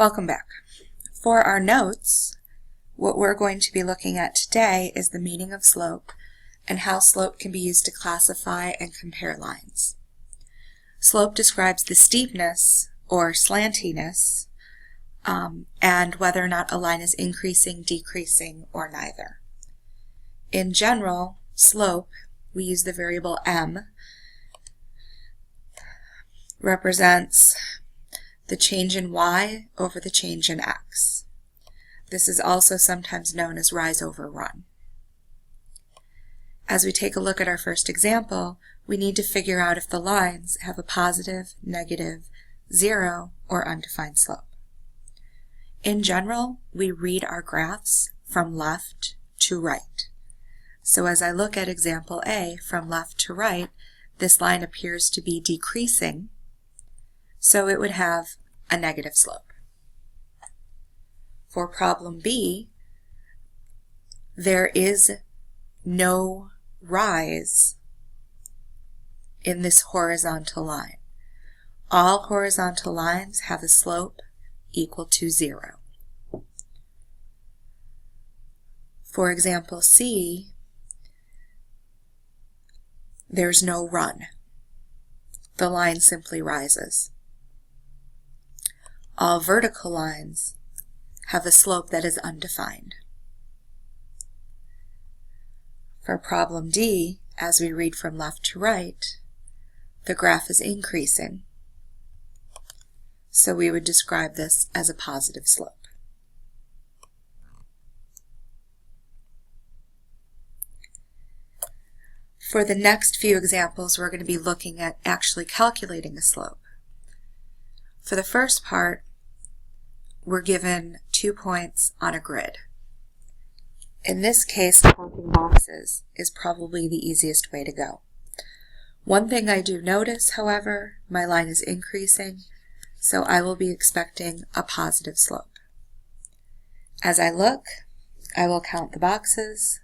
Welcome back. For our notes, what we're going to be looking at today is the meaning of slope and how slope can be used to classify and compare lines. Slope describes the steepness or slantiness and whether or not a line is increasing, decreasing, or neither. In general, slope, we use the variable m, represents the change in y over the change in x. This is also sometimes known as rise over run. As we take a look at our first example, we need to figure out if the lines have a positive, negative, zero, or undefined slope. In general, we read our graphs from left to right. So as I look at example A from left to right, this line appears to be decreasing, so it would have a negative slope. For problem B, there is no rise in this horizontal line. All horizontal lines have a slope equal to 0. For example C, there's no run. The line simply rises. All vertical lines have a slope that is undefined. For problem D, as we read from left to right, the graph is increasing. So we would describe this as a positive slope. For the next few examples, we're going to be looking at actually calculating a slope. For the first part, we're given 2 points on a grid. In this case, counting boxes is probably the easiest way to go. One thing I do notice, however, my line is increasing, so I will be expecting a positive slope. As I look, I will count the boxes.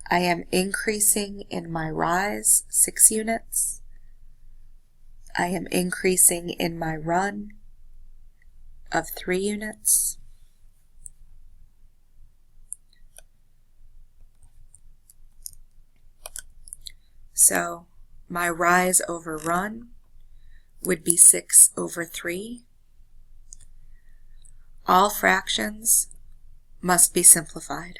I am increasing in my rise 6 units. I am increasing in my run of 3 units. So my rise over run would be 6 over 3. All fractions must be simplified.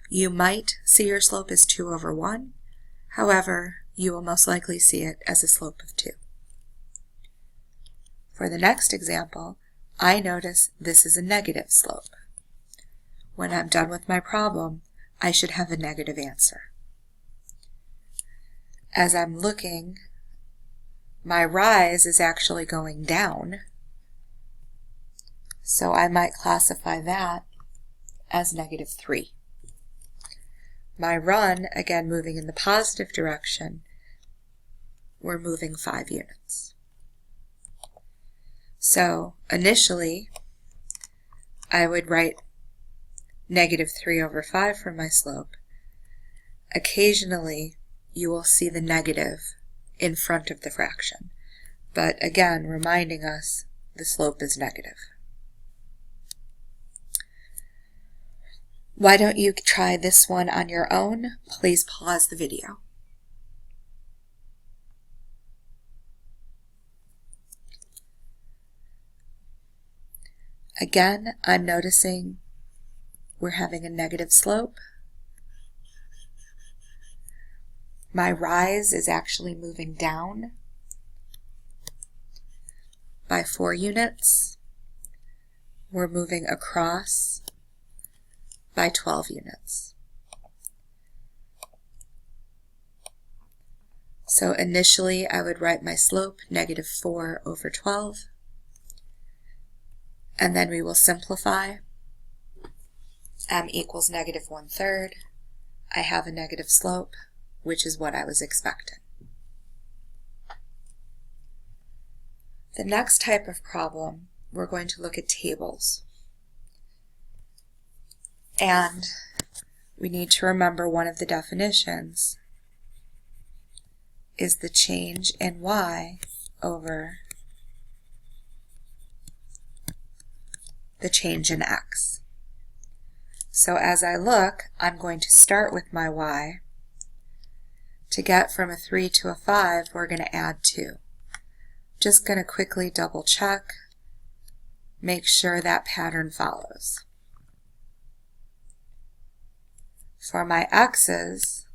You might see your slope as 2 over 1. However, you will most likely see it as a slope of 2. For the next example, I notice this is a negative slope. When I'm done with my problem, I should have a negative answer. As I'm looking, my rise is actually going down, so I might classify that as negative 3. My run, again moving in the positive direction, we're moving 5 units. So initially, I would write negative 3 over 5 for my slope. Occasionally, you will see the negative in front of the fraction, but again, reminding us the slope is negative. Why don't you try this one on your own? Please pause the video. Again, I'm noticing we're having a negative slope. My rise is actually moving down by 4 units. We're moving across by 12 units. So initially I would write my slope negative 4 over 12, and then we will simplify. M equals negative 1/3. I have a negative slope, which is what I was expecting. The next type of problem, we're going to look at tables. And we need to remember one of the definitions is the change in y over the change in x. So as I look, I'm going to start with my y. To get from a 3 to a 5, we're going to add 2. Just going to quickly double check, make sure that pattern follows. For my x's,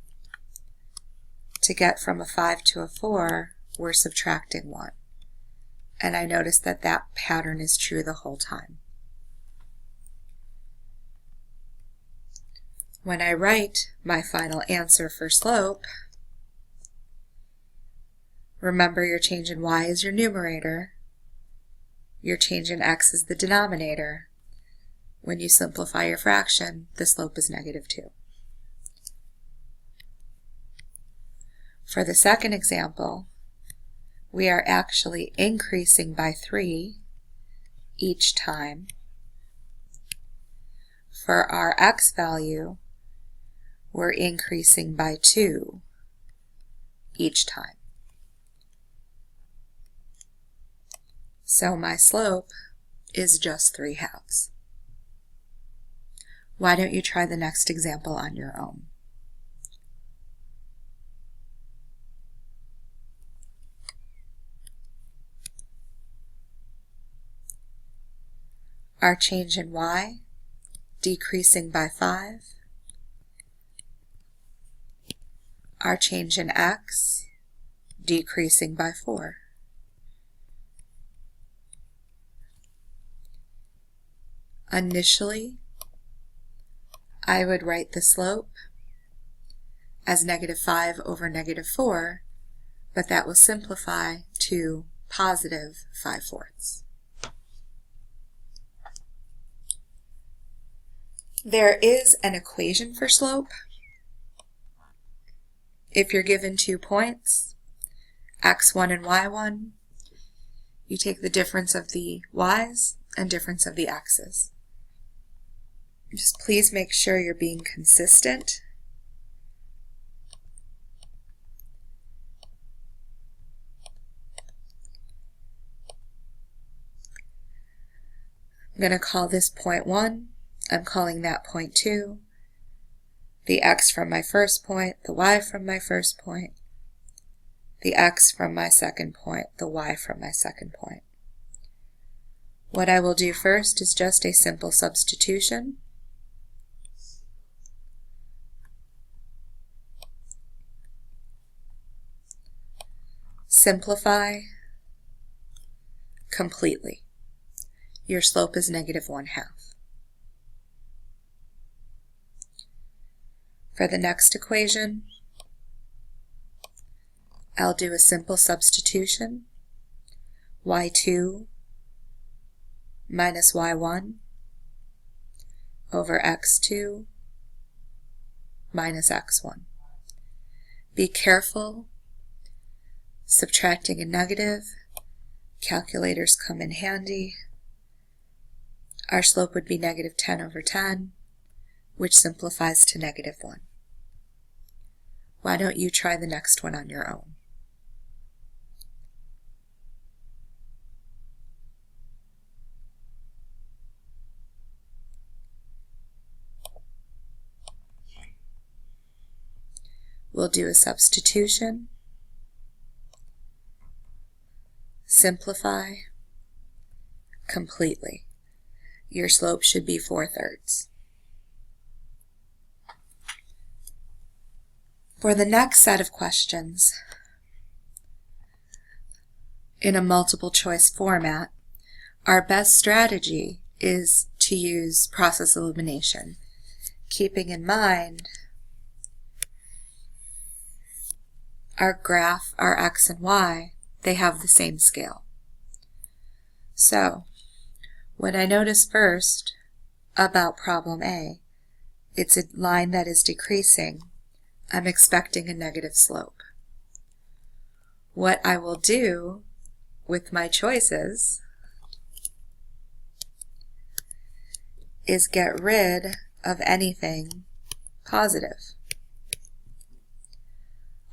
to get from a 5 to a 4, we're subtracting 1. And I notice that that pattern is true the whole time. When I write my final answer for slope, remember your change in y is your numerator, your change in x is the denominator. When you simplify your fraction, the slope is -2. For the second example, we are actually increasing by 3 each time. For our x value, we're increasing by 2 each time. So my slope is just 3/2. Why don't you try the next example on your own? Our change in y, decreasing by 5. Our change in x, decreasing by 4. Initially, I would write the slope as -5 over -4, but that will simplify to positive 5/4. There is an equation for slope. If you're given 2 points, x1 and y1, you take the difference of the y's and difference of the x's. Just please make sure you're being consistent. I'm going to call this point 1. I'm calling that point 2. The x from my first point, the y from my first point, the x from my second point, the y from my second point. What I will do first is just a simple substitution. Simplify completely. Your slope is -1/2. For the next equation, I'll do a simple substitution. y2 minus y1 over x2 minus x1. Be careful subtracting a negative. Calculators come in handy. Our slope would be -10 over 10, which simplifies to -1. Why don't you try the next one on your own? We'll do a substitution, simplify completely. Your slope should be 4/3. For the next set of questions, in a multiple choice format, our best strategy is to use process elimination, keeping in mind our graph, our x and y, they have the same scale. So, what I notice first about problem A, it's a line that is decreasing. I'm expecting a negative slope. What I will do with my choices is get rid of anything positive.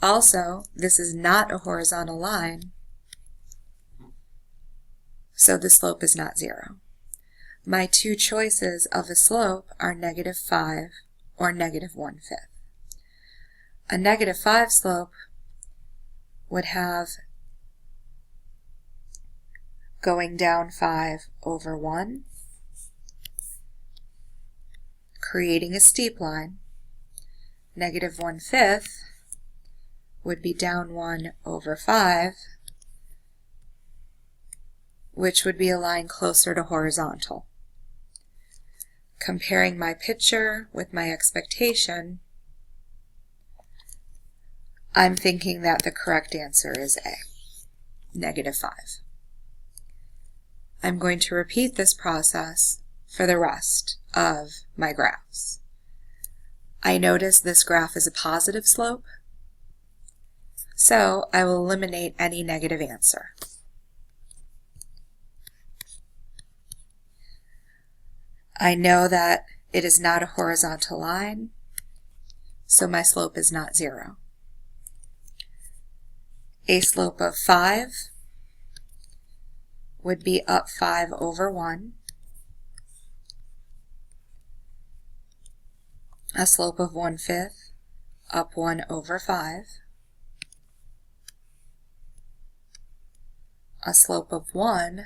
Also, this is not a horizontal line, so the slope is not 0. My two choices of a slope are -5 or -1/5. A -5 slope would have going down 5 over 1, creating a steep line. -1/5 would be down 1 over 5, which would be a line closer to horizontal. Comparing my picture with my expectation, I'm thinking that the correct answer is A, -5. I'm going to repeat this process for the rest of my graphs. I notice this graph is a positive slope, so I will eliminate any negative answer. I know that it is not a horizontal line, so my slope is not 0. A slope of 5 would be up 5 over 1. A slope of 1/5, up 1 over 5. A slope of 1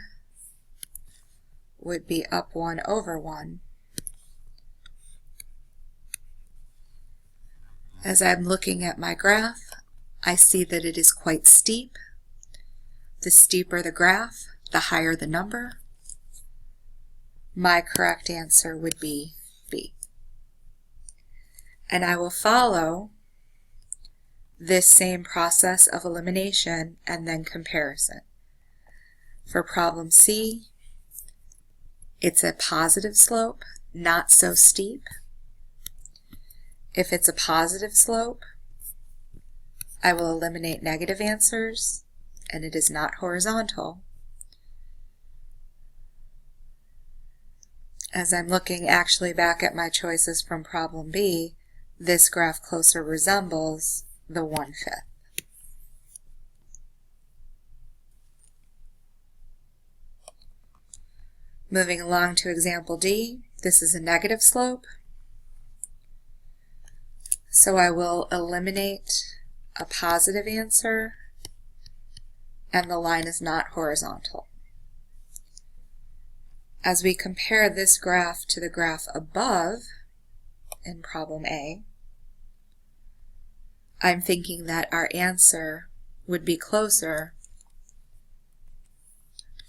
would be up 1 over 1. As I'm looking at my graph, I see that it is quite steep. The steeper the graph, the higher the number. My correct answer would be B. And I will follow this same process of elimination and then comparison. For problem C, it's a positive slope, not so steep. If it's a positive slope, I will eliminate negative answers, and it is not horizontal. As I'm looking actually back at my choices from problem B, this graph closer resembles the 1/5. Moving along to example D, this is a negative slope, so I will eliminate a positive answer, and the line is not horizontal. As we compare this graph to the graph above in problem A, I'm thinking that our answer would be closer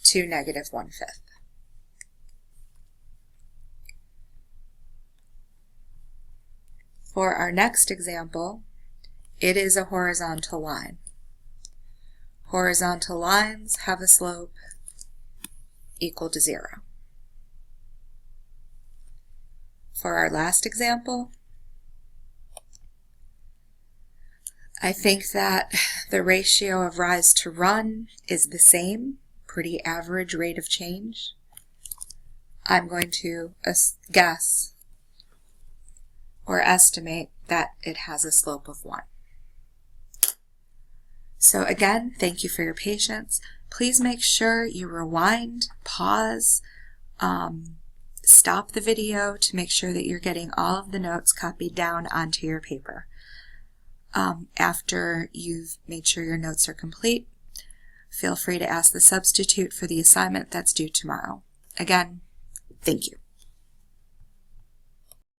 to -1/5. For our next example, it is a horizontal line. Horizontal lines have a slope equal to 0. For our last example, I think that the ratio of rise to run is the same, pretty average rate of change. I'm going to guess or estimate that it has a slope of 1. So again, thank you for your patience. Please make sure you rewind, pause, stop the video to make sure that you're getting all of the notes copied down onto your paper. After you've made sure your notes are complete, feel free to ask the substitute for the assignment that's due tomorrow. Again, thank you.